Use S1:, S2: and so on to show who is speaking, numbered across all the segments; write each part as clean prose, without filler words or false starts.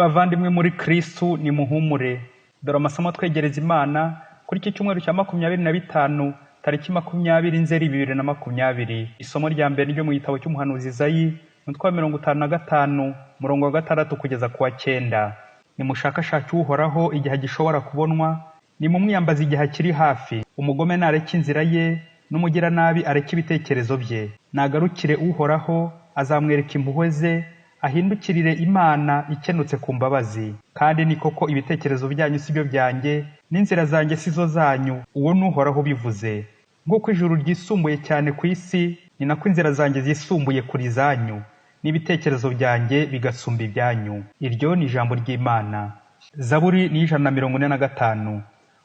S1: Bavandimwe muri Kristo ni muhumure. Dore amasomo twegereza Imana kuri iki cyumweru cya 25 tariki 20 Nzeri 2020. Isomo rya mbere ryo mu gitabo cy'umuhanuzi Izayi, umutwe wa 55 murongo wa 6 kugeza ku wa 9. Nimushakashake uhoraho igihe gishobora kubonwa, nimumwiyambaza igihe kiri hafi. Umugome nareke inzira ye, n'umugira nabi areke ibitekerezo bye. Nagarukire uhoraho, azamwereka impuhwe ze, ahindukirire Imana ikenutse ku mbabazi. Kandi ni koko ibitekerezo byanyu sibyo byanjye, n'inzira zanjye sizo zanyu, uwo n'uhoraho bivuze. Nk'uko ijuru ryisumbuye cyane ku isi, ni nako inzira zanjye zisumbuye kuri zanyu, n'ibitekerezo byanjye bigasumba ibyanyu. Iryo ni ijambo ry'Imana. Zaburi ni 145.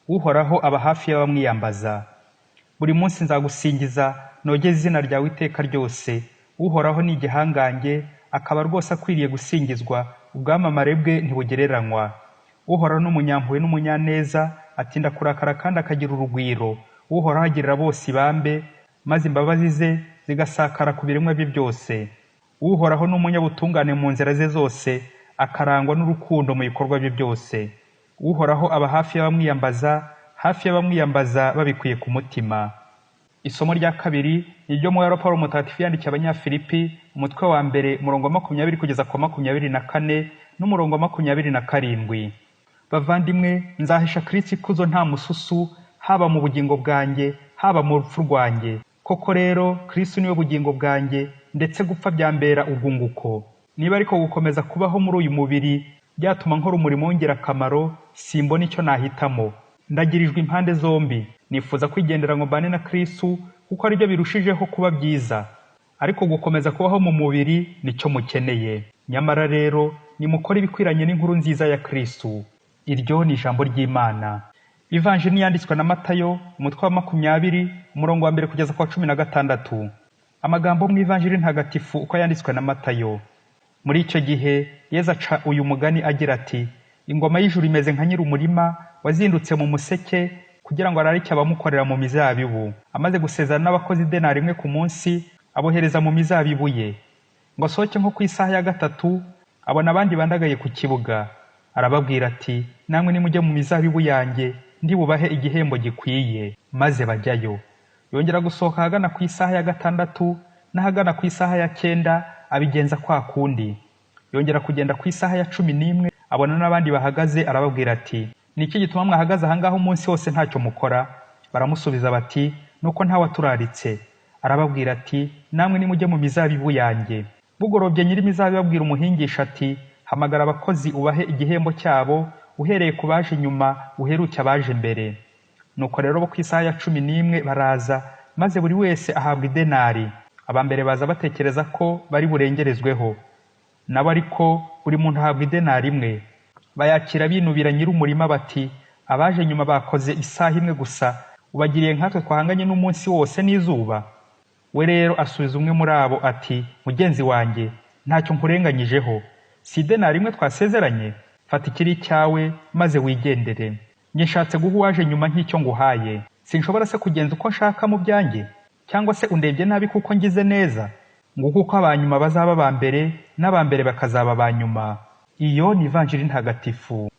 S1: Uhoraho aba hafi y'abamwiyambaza. Buri munsi nzagusingiza, nogeze izina ryawe iteka ryose. Uhoraho ni igihangange, akaba rwose akwiriye gusingizwa, ubwamamare bwe ntibugereranywa. Uhoraho n'umunyampuhwe n'umunyaneza, atinda kurakara kandi akagira urugwiro. Uhoraho agirira bose ibambe, maze imbabazi ze zigasakara ku biremwa bye byose. Uhoraho n'umunyabutungane mu nzira ze zose, akarangwa n'urukundo mu bikorwa bye byose. Uhoraho aba hafi y'abamwiyambaza babikuye ku mutima. Isomo rya kabiri ni ryo mu Paul Mutagatifu yandikiye Abanyafilipi, umutwe wa mbere murongo 20 kugeza ku 24 n'umurongo 27. Bavandimwe, nzahisha Kristo ikuzo nta mususu, haba mu bugingo bwanjye, haba mu rupfu rwanjye. Koko rero Kristo niwe bugingo bwanjye, ndetse gupfa byambera urwunguko. Niba ariko gukomeza kubaho muri uyu mubiri byatuma nkora umurimo w'ingirakamaro, simbona icyo nahitamo. Ndagirijwe impande zombi. Nifuza kwigendera ngo mbane na Kristo, kuko ari byo birushijeho kuba byiza. Ariko gukomeza kubaho mu mubiri nicyo mukeneye. Nyamara rero nimukore ibikwiranye n'inkuru nziza ya Kristo. Iryo ni ijambo ry'Imana. Ivanjili yanditswe na Matayo, umutwe wa 20 umurongo wa 1 kugeza ku wa 16. Amagambo mu Ivanjili ntagatifu uko yanditswe na Matayo. Muri icyo gihe Yesu aca uyu mugani agira ati: ingoma y'ijuru imeze nka nyir'umurima wazindutse mu museke kugira ngo ararike abamukorera mu mizabibu. Amaze gusezerana n'abakozi denari imwe ku munsi, abohereza mu mizabibu ye. Ngo asohoke nko ku isaha ya 3, abona abandi bandagaye ku kibuga. Arababwira ati: namwe nimujye mu mizabibu yanjye, ndi bubahe igihembo gikwiye. Maze bajyayo. Yongera gusohoka hagana ku isaha ya 6 n'ahagana ku isaha ya 9, abigenza kwa kundi. Yongera kugenda ku isaha ya 11, abona n'abandi bahagaze, arababwira ati: niki gituma mwahagaze ahangaho umunsi wose ntacyo mukora? Baramusubiza bati: nuko ntawaturaritse. Arababwira ati: namwe nimujye mu mizabibu yanjye. Bugorobye nyiri mizabibu abwira umuhingisha ati: hamagara abakozi ubahe igihembo cyabo, uhereye ku baje nyuma uheruke abaje mbere. Nuko rero bo ku isaha ya 11 baraza, maze buri wese ahabwa idenari. Abambere baza batekereza ko bari burengerezweho. Nabo ariko buri muntu ahabwa idenari imwe. Bayakira binubira nyir'umurima bati: abaje nyuma bakoze isaha imwe gusa, ubagiriye nkatwe twahanganye n'umunsi wose n'izuba. We rero asubiza umwe muri abo ati: mugenzi wanjye, ntacyo nkurenganyijeho. Si idenari imwe twasezeranye? Fata ikiri cyawe maze wigendere. Njye nshatse guha uwaje nyuma nk'icyo nguhaye. Sinshobora se kugenza uko nshaka mu byanjye? Cyangwa se undebye nabi kuko ngize neza? Nguko uko abanyuma bazaba abambere, n'abambere bakazaba abanyuma. Iyo ni Ivanjili ntagatifu.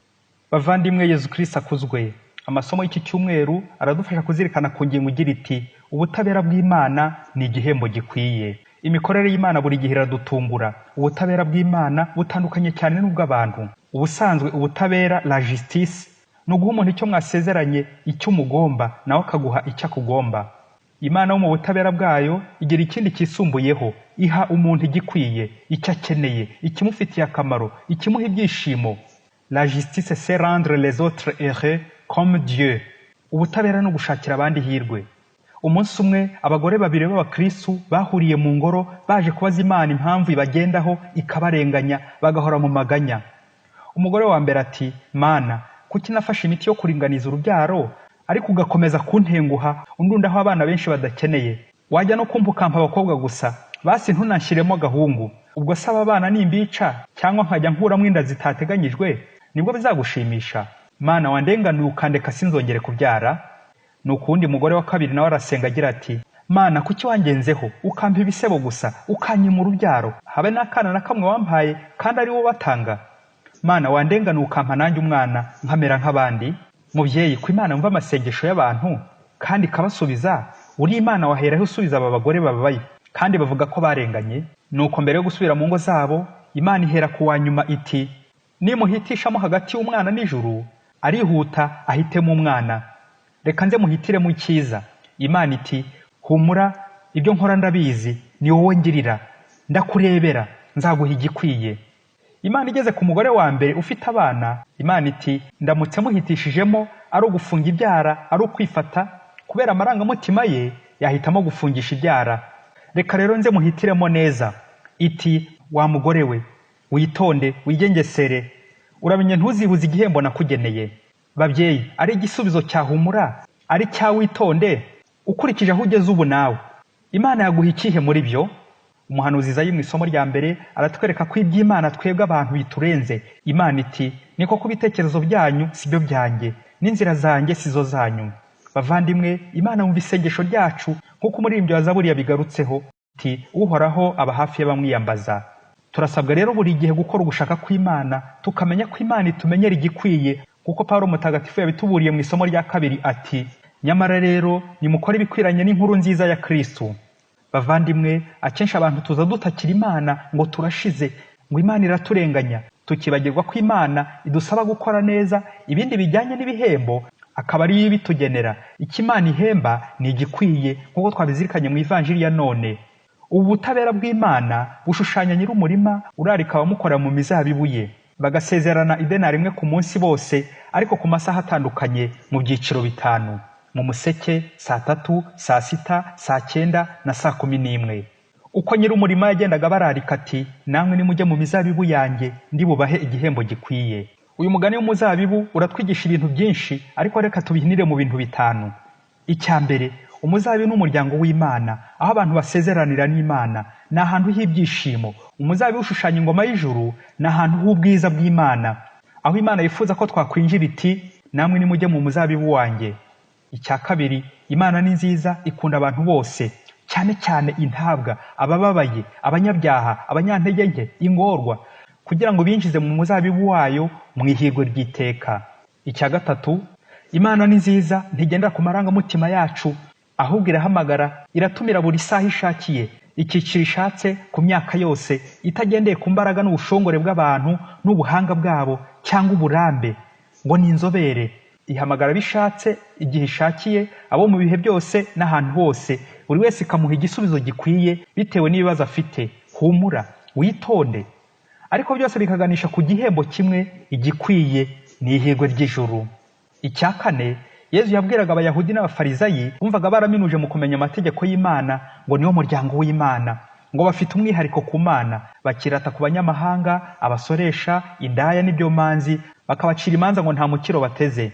S1: Bavandimwe, Yesu Kristo akuzwe. Amasomo y'iki cyumweru aradufasha kuzirikana ku ngingo igira iti: ubutabera bw'Imana ni igihembo gikwiye. Imikorere y'Imana buri gihe iradutungura. Ubutabera bw'Imana butandukanye cyane n'ubw'abantu. Ubusanzwe ubutabera, la justice, ni uguha umuntu icyo mwasezeranye, icyo umugomba, nawe akaguha icyo akugomba. Imana wo mu butabera bwayo igira ikindi kisumbuyeho, iha umuntu igikwiye, icyo akeneye, ikimufitiye akamaro, ikimuha ibyishimo. La justice c'est rendre les autres heureux comme Dieu. Ubutabera no gushakira abandi hirwe. Umunsi umwe abagore babiri b'abakristo bahuriye mu ngoro, baje kubaza Imana impamvu ibagendaho ikabarenganya, bagahora mu maganya. Umugore wa mbere ati: Mana, kuki nafashe imiti yo kuringaniza urubyaro, ariko ugakomeza kuntenguha, undundaho abana benshi badakeneye? Wajya no kumpukampa abakobwa gusa, basi ntunanshiremo agahungu. Ubwo saba abana nimbica, cyangwa nkajya nkuramo inda zitateganyijwe, nibwo bizagushimisha? Mana, wandenganuye ukandeka sinzongere kubyara. Nukundi mugore wa kabiri nawe arasenga agira ati: Mana, kuki wangenzeho ukampa ibisebo gusa, ukanyima urubyaro, habe n'akana na kamwe wampaye kandi ari wo batanga? Mana wandengana ukampa nanjye umwana nkamera nk'abandi. Mubyeyi, ko Imana yumva amasengesho y'abantu kandi ikabasubiza, uri Imana waheraho usubiza aba bagore bababaye kandi bavuga ko barenganye. Nuko mbere yo gusubira mu ngo zabo, Imana ihera ku wanyuma iti, nimuhitishamo hagati y'umwana n'ijuru, arihuta ahitemo umwana, reka nze muhitiremo icyiza. Imana iti, humura, ibyo nkora ndabizi, ni wowe ngirira, ndakurebera, nzaguha igikwiye. Imana igeze ku mugore wa mbere ufite abana, Imana iti, ndamutse muhitishijemo ari ugufunga ibyara, ari ukwifata, kubera amarangamutima ye yahitamo gufungisha ibyara. Reka rero nze muhitiremo neza. Iti, wa mugore we, witonde, wigengesere, uramenye ntuzibuze igihembo nakugeneye. Babyeyi, ari igisubizo cya humura, ari cya witonde, ukurikije aho ugeze ubu nawe, Imana yaguha ikihe muri byo? Umuhanuzi Izayi mu isomo rya mbere aratwereka ko iby'Imana twebwe abantu biturenze. Imana iti, niko ku bitekerezo byanyu si byo byanjye, n'inzira zanjye si zo zanyu. Bavandimwe, Imana yumva isengesho ryacu nk'uko umuririmbyi wa Zaburi yabigarutseho iti, uhoraho aba hafi y'abamwiyambaza. Turasabwa rero buri gihe gukora ugushaka kw'Imana, tukamenya ko Imana itumenyera igikwiye, kuko Pawulo mutagatifu yabituburiye mu isomo rya kabiri ati, nyamara rero nimukore ibikwiranye n'inkuru nziza ya Kristo. Bavandimwe, akenshi abantu tuza dutakira Imana ngo turashize, ngo Imana iraturenganya, tukibagirwa ko Imana idusaba gukora neza, ibindi bijyanye n'ibihembo akaba ari yo ibitugenera. Icyo Imana ihemba ni igikwiye, nk'uko twabizirikanye mu ivanjiri ya none. Ubu butabera bw'Imana bushushanya nyir'umurima urarika abamukorera mu mizabibu ye, bagasezerana idenari imwe ku munsi bose, ariko ku masaha atandukanye mu byiciro bitanu: mu museke, saa 3, saa 6, saa 9 na saa 11. Uko nyir'umurima yagendaga bararika ati, namwe nimujye mu mizabibu yanjye, ndi bubahe igihembo gikwiye. Uyu mugani w'umuzabibu uratwigisha ibintu byinshi, ariko reka tubihinire mu bintu bitanu. Icya mbere, umuzabibu n'umuryango w'Imana, aho abantu basezeranira n'Imana, ni ahantu h'ibyishimo. Umuzabibu ushushanya ingoma y'ijuru, ni ahantu h'ubwiza bw'Imana, aho Imana yifuza ko twakwinjira iti, namwe nimujye mu muzabibu wanjye. Icya kabiri, Imana ni nziza, ikunda abantu bose, cyane cyane intabwa, abababaye, abanyabyaha, abanyantege nke, ingorwa, kugira ngo binjize mu muzabibu wayo mu ihirwe ry'iteka. Icya gatatu, Imana ni nziza, ntigendera ku marangamutima yacu, ahubwo irahamagara, iratumira buri saha ishakiye, icyiciro ishatse, ku myaka yose, itagendeye ku mbaraga n'ubushongore bw'abantu n'ubuhanga bwabo cyangwa uburambe, ngo ni inzobere. Ihamagara bishatse, igihe ishakiye, abo mu bihe byose n'ahantu hose, buri wese ikamuha igisubizo gikwiye bitewe n'ibibazo afite. Humura, witonde. Ariko byose bikaganisha ku gihembo kimwe, igikwiye, ni ihirwe ry'ijuru. Icya kane, Yezu yabwiraga Abayahudi n'Abafarizayi bumvaga baraminuje mu kumenya amategeko y'Imana ngo niwo muryango w'Imana, ngo bafite umwihariko ku Mana, bakirata ku banyamahanga, abasoresha, indaya n'ibyomanzi, bakabacira imanza ngo nta mukiro bateze.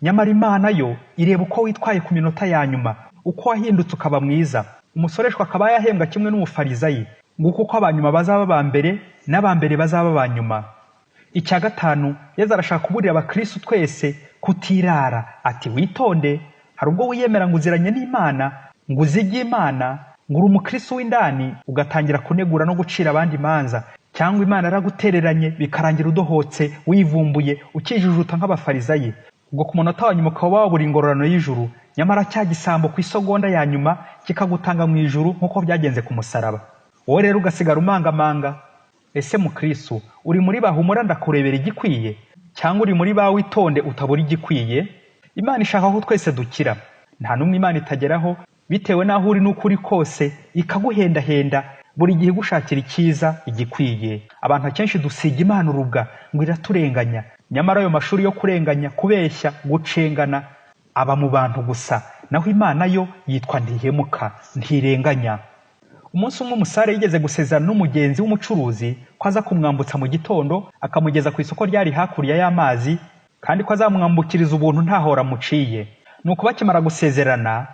S1: Nyamara Imana yo ireba uko witwaye ku minota ya nyuma, uko wahindutse ukaba mwiza. Umusoreshwa akaba yahembwa kimwe n'Umufarizayi, nguko uko abanyuma bazaba abambere n'abambere bazaba abanyuma. Icya gatanu, Yezu arashaka kuburira abakristo twese kutirara, ati witonde. Hari ubwo wiyemera ngo uziranye n'Imana, ngo uzige Imana, ngo uri umukristo w'indani, ugatangira kunegura no gucira abandi imanza, cyangwa Imana yaragutereranye bikarangira udohotse, wivumbuye, ukijujuta nk'Abafarizayi. Ubwo ku munota wa nyuma ukaba wabura ingororano y'ijuru, nyamara cya gisambo ku isogonda ya nyuma kikagutanga mu ijuru nk'uko byagenze ku musaraba. Wowe rero ugasigara umangamanga. Ese mukristo, uri muri bahumura ndakurebera igikwiye, cyangwa uri muri ba witonde utabura igikwiye? Imana ishaka ko twese dukira. Nta n'umwe Imana itageraho bitewe n'aho uri n'ukuri kose, ikaguhendahenda buri gihe gushakira icyiza, igikwiye. Abantu akenshi dusiga Imana urubwa ngo iraturenganya, nyamara ayo mashuri yo kurenganya, kubeshya, gucengana aba mu bantu gusa, naho Imana yo yitwa ntihemuka, ntirenganya. Umunsi umwe umusare yigeze gusezerana n'umugenzi w'umucuruzi ko aza kumwambutsa mu gitondo akamugeza ku isoko ryari hakurya y'amazi, kandi ko azamwambukiriza ubuntu ntahora amuciye. Nuko bakimara gusezerana,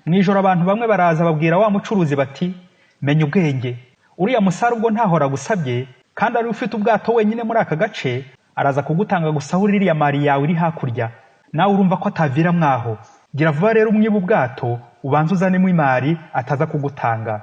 S1: mu ijoro abantu bamwe baraza babwira wa mucuruzi bati, menya ubwenge, uriya musare ubwo ntahora agusabye, kandi ari ufite ubwato wenyine muri aka gace, araza kugutanga gusa aho iriya mari yawe iri hakurya, nawe urumva ko atavira mwaho. Gira vuba rero umwiba ubwato, ubanze uzanemo imari ataza kugutanga.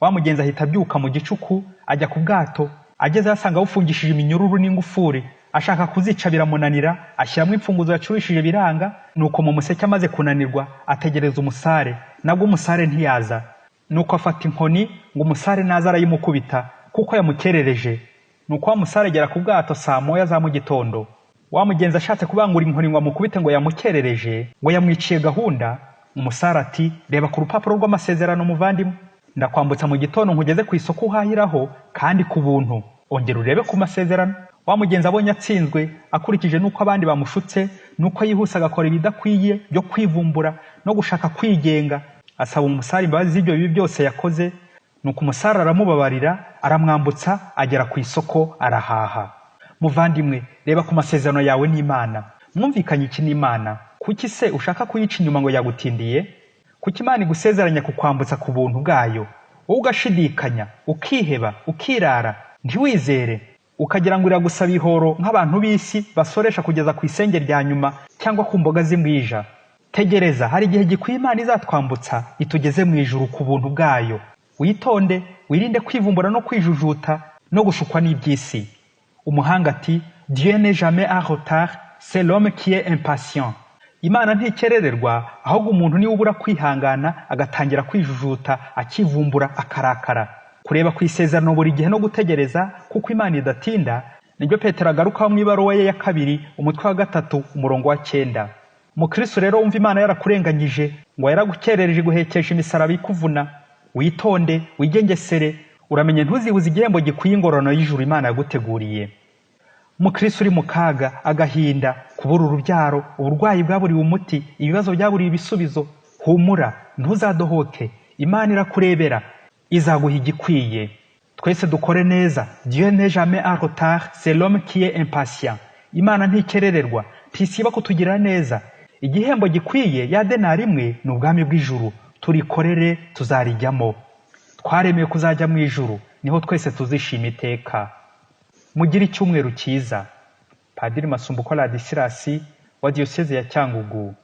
S1: Wa mugenzi ahita abyuka mu gicuku, ajya ku bwato, ageze asanga bufungishije iminyururu n'ingufuri, ashaka kuzica biramunanira, ashyiramo imfunguzo yacurishije biranga, nuko mu museke amaze kunanirwa ategereza umusare, nabwo umusare ntiyaza. Nuko afata inkoni ngo umusare naza arayimukubita kuko yamukerereje. Nuko wa musare agera ku bwato saa moya za mu gitondo. Wa mugenzi ashatse kubangura inkoni ngo amukubite ngo yamukerereje, ngo yamwiciye gahunda. Umusare ati, reba ku rupapuro rw'amasezerano muvandimwe, ndakwambutsa mu gitondo nkugeze ku isoko uhahiraho kandi ku buntu, ongera urebe ku masezerano. Wa mugenzi abonye atsinzwe akurikije nuko abandi bamushutse, nuko yihuse agakora ibidakwiye byo kwivumbura no gushaka kwigenga, asaba umusare imbabazi z'ibyo bibi byose yakoze. Nuko umusare aramubabarira, aramwambutsa, agera ku isoko arahaha. Muvandimwe, reba ku masezerano yawe n'Imana. Mwumvikanye iki n'Imana? Kuki se ushaka kuyica inyuma ngo yagutindiye? Kuki Imana igusezeranya kukwambutsa ku buntu bwayo, wowe ugashidikanya, ukiheba, ukirara, ntiwizere, ukagira ngo iragusaba ihoro nk'abantu b'isi basoresha kugeza ku isenge rya nyuma cyangwa ku mboga z'imbwija? Tegereza, hari igihe gikwiye Imana izatwambutsa itugeze mu ijuru ku buntu bwayo. Witonde, wirinde kwivumbura no kwijujuta no gushukwa n'iby'isi. Umuhanga ati, Dieu n'est jamais en retard, c'est l'homme qui est impatient. Imana ntikerererwa, ahubwo umuntu niwe ubura kwihangana agatangira kwijujuta, akivumbura, akarakara. Kureba ku isezerano buri gihe no gutegereza kuko Imana idatinda, nibyo Petero agarukaho mu ibaruwa ye ya 2 umutwe wa 3 umurongo wa 9. Mukristo rero wumva Imana yarakurenganyije ngo yaragukerereje guhekesha imisaraba ikuvuna, witonde, wigengesere, uramenye ntuzibuze igihembo gikwiye ingororano y'ijuru Imana yaguteguriye. Mukristo uri mu kaga, agahinda, kubura urubyaro, uburwayi bwaburiwe umuti, ibibazo byaburiwe ibisubizo, humura, ntuzadohoke, Imana irakurebera, izaguha igikwiye. Twese dukore neza. Dieu n'est jamais en retard, c'est l'homme qui est impatient. Imana ntikerererwa, ntisiba kutugira neza. Igihembo gikwiye ya denari imwe ni ubwami bw'ijuru. Turikorere, tuzarijyamo. Twaremeye kuzajya mu ijuru, niho twese tuzishima iteka. Mugire icyumweru cyiza. Padiri Masumbuko Ladisirasi wa Diyoseze ya Cyangugu.